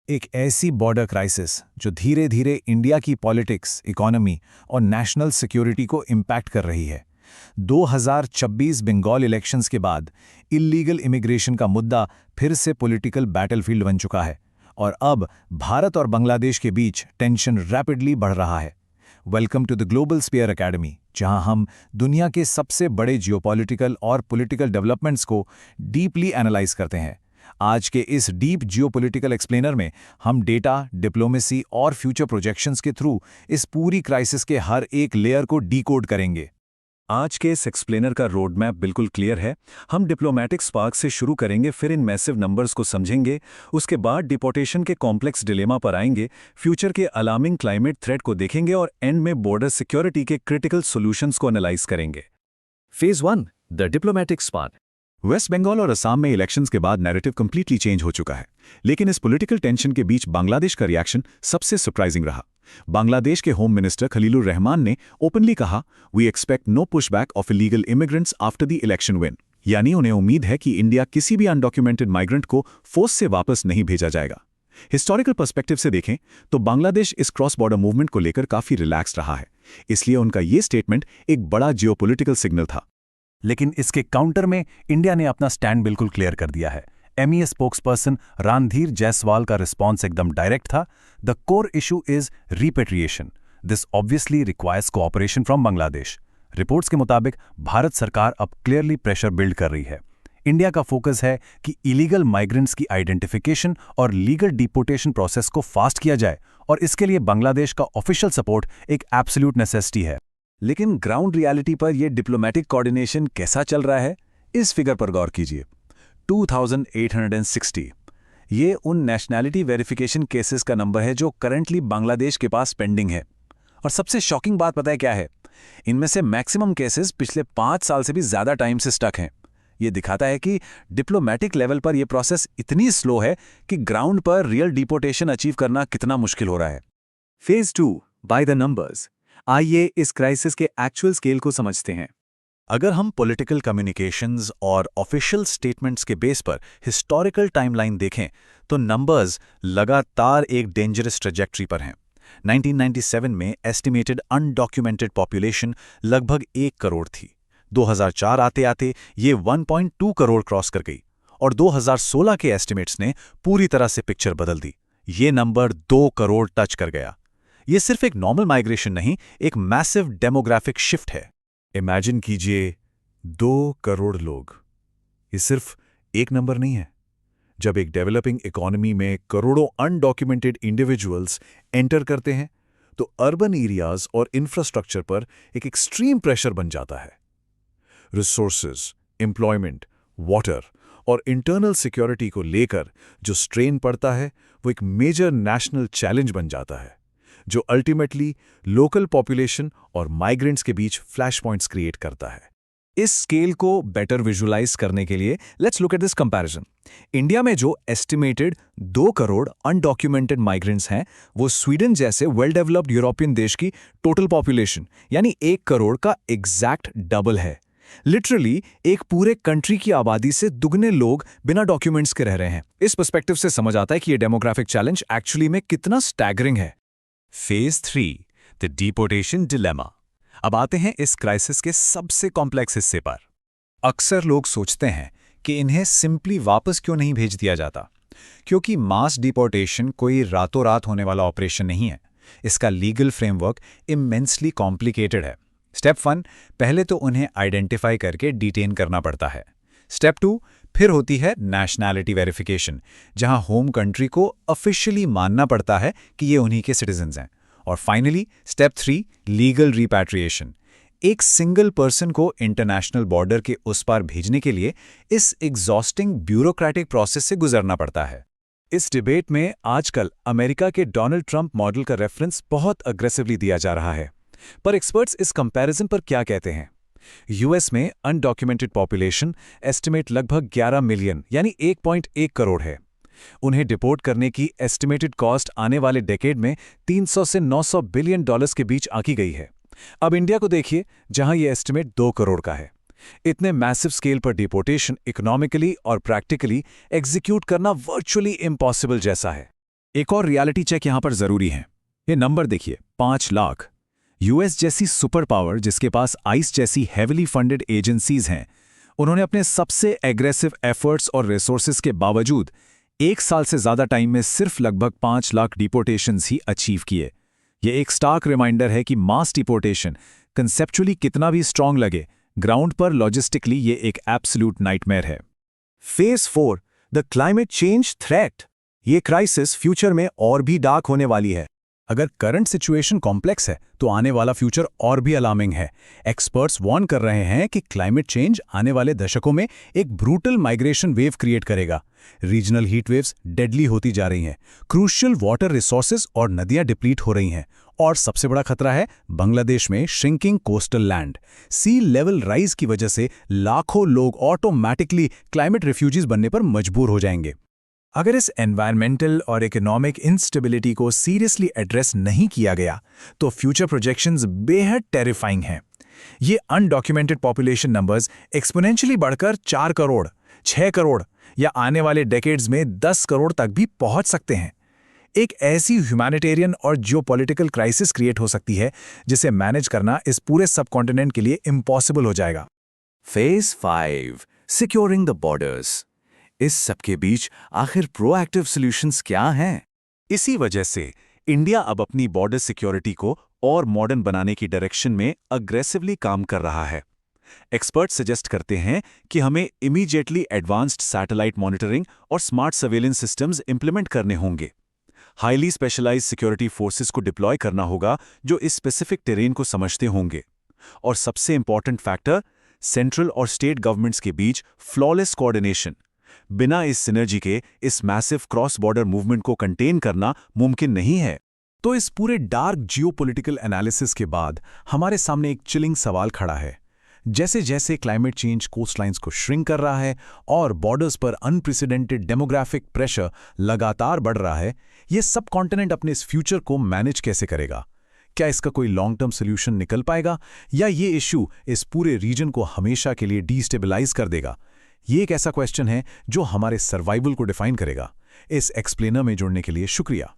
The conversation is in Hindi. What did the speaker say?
एक ऐसी बॉर्डर क्राइसिस जो धीरे धीरे इंडिया की पॉलिटिक्स, इकोनॉमी और नेशनल सिक्योरिटी को इम्पैक्ट कर रही है। 2026 बंगाल इलेक्शंस के बाद इल्लीगल इमिग्रेशन का मुद्दा फिर से पॉलिटिकल बैटलफील्ड बन चुका है और अब भारत और बांग्लादेश के बीच टेंशन रैपिडली बढ़ रहा है। Welcome to the Global Sphere Academy, जहां हम दुनिया के सबसे बड़े जियोपॉलिटिकल और पॉलिटिकल डेवलपमेंट्स को डीपली एनालाइज करते हैं। आज के इस डीप जियोपॉलिटिकल एक्सप्लेनर में हम डेटा, डिप्लोमेसी और फ्यूचर प्रोजेक्शंस के थ्रू इस पूरी क्राइसिस के हर एक लेयर को डीकोड करेंगे। आज के इस एक्सप्लेनर का रोड मैप बिल्कुल क्लियर है। हम डिप्लोमेटिक स्पार्क से शुरू करेंगे, फिर इन मैसिव नंबर्स को समझेंगे, उसके बाद डिपोर्टेशन के कॉम्प्लेक्स डिलेमा पर आएंगे, फ्यूचर के अलार्मिंग क्लाइमेट थ्रेट को देखेंगे और एंड में बॉर्डर सिक्योरिटी के क्रिटिकल सॉल्यूशंस को एनालाइज करेंगे। Phase 1, the diplomatic spark. West Bengal और असम में इलेक्शंस के बाद नैरेटिव कंप्लीटली चेंज हो चुका है, लेकिन इस पॉलिटिकल टेंशन के बीच बांग्लादेश का रिएक्शन सबसे सरप्राइजिंग रहा। बांग्लादेश के होम मिनिस्टर खलीलुर रहमान ने ओपनली कहा, we expect no pushback of illegal immigrants after the election win, यानी उन्हें उम्मीद है कि इंडिया किसी भी अनडॉक्यूमेंटेड माइग्रेंट को फोर्स से वापस नहीं भेजा जाएगा। हिस्टोरिकल पर्सपेक्टिव से देखें तो बांग्लादेश इस क्रॉस बॉर्डर मूवमेंट को लेकर काफी रिलैक्स रहा है, इसलिए उनका ये स्टेटमेंट एक बड़ा जियोपॉलिटिकल सिग्नल था। लेकिन इसके काउंटर में इंडिया ने अपना स्टैंड बिल्कुल क्लियर कर दिया है। एमईए स्पोक्सपर्सन रणधीर जायसवाल का रिस्पॉन्स एकदम डायरेक्ट था। The core issue is repatriation. This obviously requires cooperation from Bangladesh. Reports के मुताबिक भारत सरकार अब क्लियरली प्रेशर बिल्ड कर रही है। इंडिया का फोकस है कि इलीगल माइग्रेंट्स की आइडेंटिफिकेशन और लीगल डिपोर्टेशन प्रोसेस को फास्ट किया जाए, और इसके लिए बांग्लादेश का ऑफिशियल सपोर्ट एक एब्सोल्यूट नेसेसिटी है। लेकिन ग्राउंड रियलिटी पर यह डिप्लोमेटिक कोऑर्डिनेशन कैसा चल रहा है, इस फिगर पर गौर कीजिए। 2860 ये उन नेशनैलिटी वेरिफिकेशन केसेस का नंबर है जो करंटली बांग्लादेश के पास पेंडिंग है। और सबसे शॉकिंग बात पता है क्या है? इनमें से मैक्सिमम केसेस पिछले 5 साल से भी ज्यादा टाइम से स्टक हैं। यह दिखाता है कि डिप्लोमेटिक लेवल पर यह प्रोसेस इतनी स्लो है कि ग्राउंड पर रियल डिपोर्टेशन अचीव करना कितना मुश्किल हो रहा है। Phase 2, by the numbers. आइए इस क्राइसिस के एक्चुअल स्केल को समझते हैं। अगर हम पॉलिटिकल कम्युनिकेशंस और ऑफिशियल स्टेटमेंट्स के बेस पर हिस्टोरिकल टाइमलाइन देखें तो नंबर्स लगातार एक डेंजरस ट्रैजेक्टरी पर हैं। 1997 में एस्टिमेटेड अनडॉक्यूमेंटेड पॉपुलेशन लगभग 1 करोड़ थी। 2004 आते आते ये 1.2 करोड़ क्रॉस कर गई और 2016 के एस्टिमेट्स ने पूरी तरह से पिक्चर बदल दी। ये नंबर 2 करोड़ टच कर गया। ये सिर्फ एक नॉर्मल माइग्रेशन नहीं, एक मैसिव डेमोग्राफिक शिफ्ट है। इमेजिन कीजिए 2 करोड़ लोग। ये सिर्फ एक नंबर नहीं है। जब एक डेवलपिंग इकोनॉमी में करोड़ों अनडॉक्यूमेंटेड इंडिविजुअल्स एंटर करते हैं तो अर्बन एरियाज और इंफ्रास्ट्रक्चर पर एक एक्सट्रीम प्रेशर बन जाता है। रिसोर्सेज, एम्प्लॉयमेंट, वाटर और इंटरनल सिक्योरिटी को लेकर जो स्ट्रेन पड़ता है वो एक मेजर नेशनल चैलेंज बन जाता है, जो अल्टीमेटली लोकल पॉपुलेशन और माइग्रेंट्स के बीच फ्लैश पॉइंट्स क्रिएट करता है। इस स्केल को बेटर विजुअलाइज करने के लिए let's look at this comparison. India में जो एस्टिमेटेड 2 करोड़ अनडॉक्यूमेंटेड माइग्रेंट्स हैं, वो स्वीडन जैसे वेल डेवलप्ड यूरोपियन देश की टोटल पॉपुलेशन यानी 1 करोड़ का एग्जैक्ट डबल है। लिटरली एक पूरे कंट्री की आबादी से दुगने लोग बिना डॉक्यूमेंट्स के रह रहे हैं। इस पर्सपेक्टिव से समझ आता है कि ये डेमोग्राफिक चैलेंज एक्चुअली में कितना स्टैगरिंग है। Phase 3, the deportation dilemma. अब आते हैं इस क्राइसिस के सबसे कॉम्प्लेक्स हिस्से पर। अक्सर लोग सोचते हैं कि इन्हें सिंपली वापस क्यों नहीं भेज दिया जाता, क्योंकि मास डिपोर्टेशन कोई रातों रात होने वाला ऑपरेशन नहीं है। इसका लीगल फ्रेमवर्क इमेंसली कॉम्प्लिकेटेड है। स्टेप 1, पहले तो उन्हें आइडेंटिफाई करके डिटेन करना पड़ता है। स्टेप 2, फिर होती है नेशनैलिटी वेरिफिकेशन, जहां होम कंट्री को ऑफिशियली मानना पड़ता है कि ये उन्हीं के सिटीजन्स हैं। और फाइनली स्टेप 3, लीगल रिपैट्रिएशन। एक सिंगल पर्सन को इंटरनेशनल बॉर्डर के उस पार भेजने के लिए इस एग्जॉस्टिंग ब्यूरोक्रेटिक प्रोसेस से गुजरना पड़ता है। इस डिबेट में आजकल अमेरिका के डोनाल्ड ट्रंप मॉडल का रेफरेंस बहुत अग्रेसिवली दिया जा रहा है, पर एक्सपर्ट्स इस कंपैरिजन पर क्या कहते हैं? यूएस में अनडॉक्यूमेंटेड पॉपुलेशन एस्टिमेट लगभग 11 मिलियन यानी 1.1 करोड़ है। उन्हें डिपोर्ट करने की एस्टिमेटेड कॉस्ट आने वाले डेकेड में 300 से 900 बिलियन डॉलर्स के बीच आंकी गई है। अब इंडिया को देखिए, जहां यह एस्टिमेट 2 करोड़ का है। इतने मैसिव स्केल पर डिपोर्टेशन इकोनॉमिकली और प्रैक्टिकली एग्जीक्यूट करना वर्चुअली इम्पॉसिबल जैसा है। एक और रियलिटी चेक यहां पर जरूरी है। ये नंबर देखिए, 5 लाख। यूएस जैसी सुपर पावर जिसके पास आइस जैसी हेविली फंडेड एजेंसीज हैं, उन्होंने अपने सबसे एग्रेसिव एफर्ट्स और रिसोर्सेज के बावजूद 1 साल से ज्यादा टाइम में सिर्फ लगभग 5 लाख डिपोर्टेशंस ही अचीव किए। ये एक स्टार्क रिमाइंडर है कि मास डिपोर्टेशन कंसेप्चुअली कितना भी स्ट्रांग लगे, ग्राउंड पर लॉजिस्टिकली ये एक एब्सोल्यूट नाइटमेयर है। Phase 4, the climate change threat. ये क्राइसिस फ्यूचर में और भी डार्क होने वाली है। अगर करंट सिचुएशन कॉम्प्लेक्स है तो आने वाला फ्यूचर और भी अलार्मिंग है। एक्सपर्ट्स वार्न कर रहे हैं कि क्लाइमेट चेंज आने वाले दशकों में एक ब्रूटल माइग्रेशन वेव क्रिएट करेगा। रीजनल हीट वेव्स डेडली होती जा रही हैं, क्रूशियल वाटर रिसोर्सेज और नदियां डिप्लीट हो रही हैं, और सबसे बड़ा खतरा है बांग्लादेश में श्रिंकिंग कोस्टल लैंड। सी लेवल राइज की वजह से लाखों लोग ऑटोमैटिकली क्लाइमेट रिफ्यूजीज बनने पर मजबूर हो जाएंगे। अगर इस एनवायरमेंटल और इकोनॉमिक इंस्टेबिलिटी को सीरियसली एड्रेस नहीं किया गया तो फ्यूचर प्रोजेक्शंस बेहद टेरिफाइंग हैं। ये अनडॉक्यूमेंटेड पॉपुलेशन नंबर्स एक्सपोनेंशियली बढ़कर 4 करोड़, 6 करोड़ या आने वाले डेकेड्स में 10 करोड़ तक भी पहुंच सकते हैं। एक ऐसी ह्यूमैनिटेरियन और जियोपॉलिटिकल क्राइसिस क्रिएट हो सकती है जिसे मैनेज करना इस पूरे सबकॉन्टिनेंट के लिए इम्पॉसिबल हो जाएगा। Phase 5, securing the borders. इस सबके बीच आखिर प्रोएक्टिव सॉल्यूशंस क्या हैं? इसी वजह से इंडिया अब अपनी बॉर्डर सिक्योरिटी को और मॉडर्न बनाने की डायरेक्शन में अग्रेसिवली काम कर रहा है। एक्सपर्ट सजेस्ट करते हैं कि हमें इमीडिएटली एडवांस्ड सैटेलाइट मॉनिटरिंग और स्मार्ट सर्वेलेंस सिस्टम्स इंप्लीमेंट करने होंगे। हाईली स्पेशलाइज्ड सिक्योरिटी फोर्सेस को डिप्लॉय करना होगा जो इस स्पेसिफिक टेरेन को समझते होंगे। और सबसे इंपॉर्टेंट फैक्टर, सेंट्रल और स्टेट गवर्नमेंट्स के बीच फ्लॉलेस कोऑर्डिनेशन। बिना इस सिनर्जी के इस मैसिव क्रॉस बॉर्डर मूवमेंट को कंटेन करना मुमकिन नहीं है। तो इस पूरे डार्क जियोपॉलिटिकल एनालिसिस के बाद हमारे सामने एक चिलिंग सवाल खड़ा है। जैसे जैसे क्लाइमेट चेंज कोस्टलाइंस को श्रिंक कर रहा है और बॉर्डर्स पर अनप्रेसिडेंटेड डेमोग्राफिक प्रेशर लगातार बढ़ रहा है, ये सब कॉन्टिनेंट अपने इस फ्यूचर को मैनेज कैसे करेगा? क्या इसका कोई लॉन्ग टर्म सोल्यूशन निकल पाएगा, या ये इशू इस पूरे रीजन को हमेशा के लिए डीस्टेबलाइज कर देगा? ये एक ऐसा क्वेश्चन है जो हमारे सर्वाइवल को डिफाइन करेगा। इस एक्सप्लेनर में जुड़ने के लिए शुक्रिया।